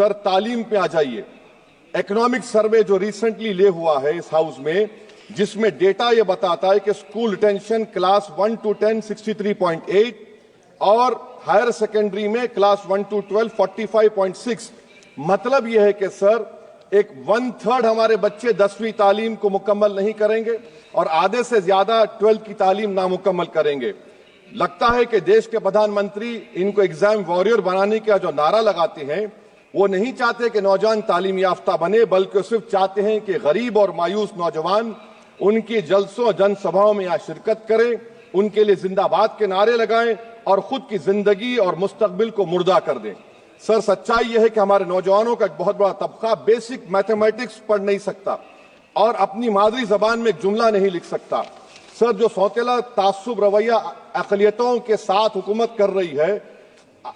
Sir तालीम पे आ जाइए। इकोनॉमिक सर्वे जो रिसेंटली ले हुआ है इस हाउस में, जिसमें डेटा ये बताता है कि स्कूल रिटेंशन क्लास 1 to 10 63.8 और हायर सेकेंडरी में क्लास 1 to 12 45.6। मतलब यह है कि सर एक 1/3 हमारे बच्चे 10वीं तालीम को मुकम्मल नहीं करेंगे और आधे से ज्यादा 12th की तालीम नामुकम्मल करेंगे। लगता है कि देश के प्रधानमंत्री इनको एग्जाम वॉरियर बनाने का जो नारा लगाते हैं, वो नहीं चाहते कि नौजवान तालीम याफ्ता बने, बल्कि सिर्फ चाहते हैं कि गरीब और मायूस नौजवान उनकी जलसों जनसभाओं में यहाँ शिरकत करें, उनके लिए जिंदाबाद के नारे लगाएं और खुद की जिंदगी और मुस्तकबिल को मुर्दा कर दें। सर सच्चाई यह है कि हमारे नौजवानों का एक बहुत बड़ा तबका बेसिक मैथमेटिक्स पढ़ नहीं सकता और अपनी मादरी जबान में एक जुमला नहीं लिख सकता। सर जो सौतेला तासुब रवैया अक़लियतों के साथ हुकूमत कर रही है,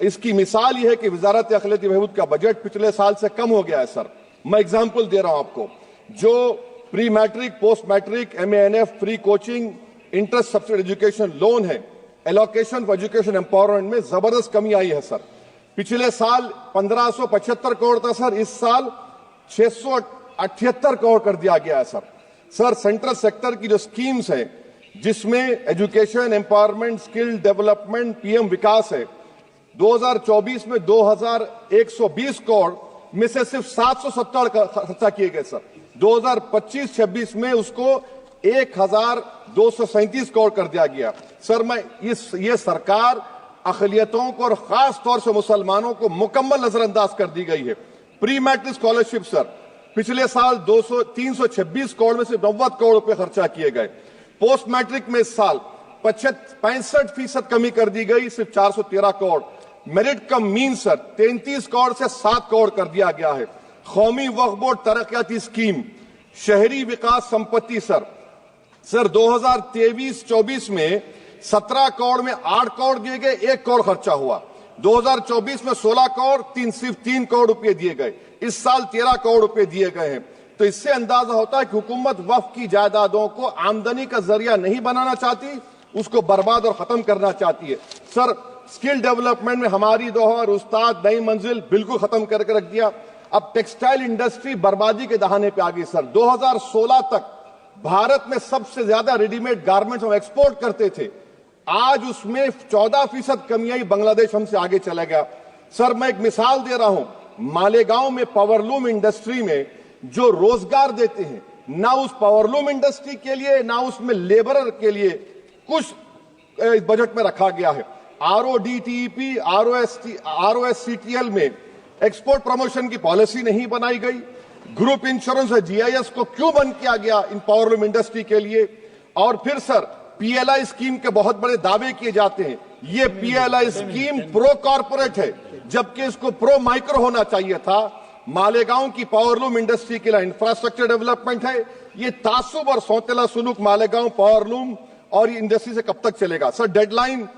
इसकी मिसाल यह है कि वजारत अक़लियती बहबूद का बजट पिछले साल से कम हो गया है। सर मैं एग्जाम्पल दे रहा हूं आपको, जो pre matric, post matric, MANF, free coaching, interest subsidy education loan है, एलोकेशन फॉर एजुकेशन एम्पावरमेंट में जबरदस्त कमी आई है। सर पिछले साल 1575 करोड़ था सर, इस साल 678 करोड़ कर दिया गया है। सर सेंट्रल सेक्टर की जो स्कीम्स है, जिसमें education, empowerment, skill development, PM विकास है, 2024 में 2120 करोड़ में से सिर्फ 770 खर्चा किए गए। सर 2025-26 में उसको 1237 करोड़ कर दिया गया। सर ये सरकार अक़लियतों को और खास तौर से मुसलमानों को मुकम्मल नजरअंदाज कर दी गई है। प्री मैट्रिक स्कॉलरशिप सर पिछले साल 326 करोड़ में से 90 करोड़ रुपए खर्चा किए गए। पोस्ट मैट्रिक में इस साल 65% कमी कर दी गई, सिर्फ 413 करोड़। मेरिट कम मीन सर 33 करोड़ से 7 करोड़ कर दिया गया है। कौमी वक्फ बोर्ड तरक्याती स्कीम, शहरी विकास संपत्ति सर 2023-24 में 17 करोड़ में 8 करोड़ दिए गए, 1 करोड़ खर्चा हुआ। 2024 में 16 करोड़ सिर्फ 3 करोड़ रुपए दिए गए। इस साल 13 करोड़ रुपए दिए गए हैं। तो इससे अंदाजा होता है कि हुकूमत वक्फ की जायदादों को आमदनी का जरिया नहीं बनाना चाहती, उसको बर्बाद और खत्म करना चाहती है। सर स्किल डेवलपमेंट में हमारी दोहर उस्ताद नई मंजिल बिल्कुल खत्म करके रख दिया। अब टेक्सटाइल इंडस्ट्री बर्बादी के दहाने पे आ गई। सर 2016 तक भारत में सबसे ज्यादा रेडीमेड गारमेंट्स हम एक्सपोर्ट करते थे, आज उसमें 14% कमी आई, बांग्लादेश हमसे आगे चला गया। सर मैं एक मिसाल दे रहा हूं, मालेगांव में पावरलूम इंडस्ट्री में जो रोजगार देते हैं, ना उस पावरलूम इंडस्ट्री के लिए ना उसमें लेबरर के लिए कुछ बजट में रखा गया है। RODTEP, ROSCTL में एक्सपोर्ट प्रमोशन की पॉलिसी नहीं बनाई गई। ग्रुप इंश्योरेंस और GIS को क्यों बंद किया गया इन पावरलूम इंडस्ट्री के लिए? और फिर सर PLI स्कीम के बहुत बड़े दावे किए जाते हैं। ये PLI स्कीम प्रो कॉर्पोरेट है, जबकि इसको प्रो माइक्रो होना चाहिए था। मालेगांव की पावरलूम इंडस्ट्री के लिए इंफ्रास्ट्रक्चर डेवलपमेंट है। ये तासुब और सौतेला सुलूक मालेगांव पावरलूम और इंडस्ट्री से कब तक चलेगा? सर डेडलाइन,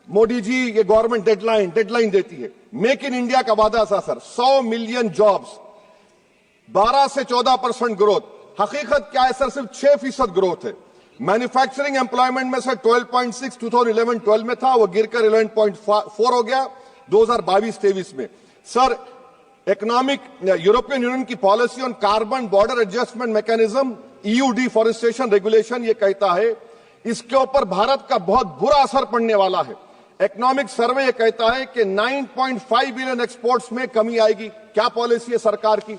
मोदी जी ये गवर्नमेंट डेडलाइन देती है। मेक इन इंडिया का वादा था सर 100 मिलियन जॉब्स, 12 से 14% ग्रोथ। हकीकत क्या है सर? सिर्फ 6% ग्रोथ है। मैन्युफैक्चरिंग एम्प्लॉयमेंट में सर 12.6 2011-12 में था, वो गिरकर 11.4 हो गया 2022-23 में। सर इकोनॉमिक यूरोपियन यूनियन की policy on carbon border adjustment mechanism, EU deforestation regulation, ये कहता है इसके ऊपर भारत का बहुत बुरा असर पड़ने वाला है। इकोनॉमिक सर्वे ये कहता है कि 9.5 बिलियन एक्सपोर्ट्स में कमी आएगी। क्या पॉलिसी है सरकार की?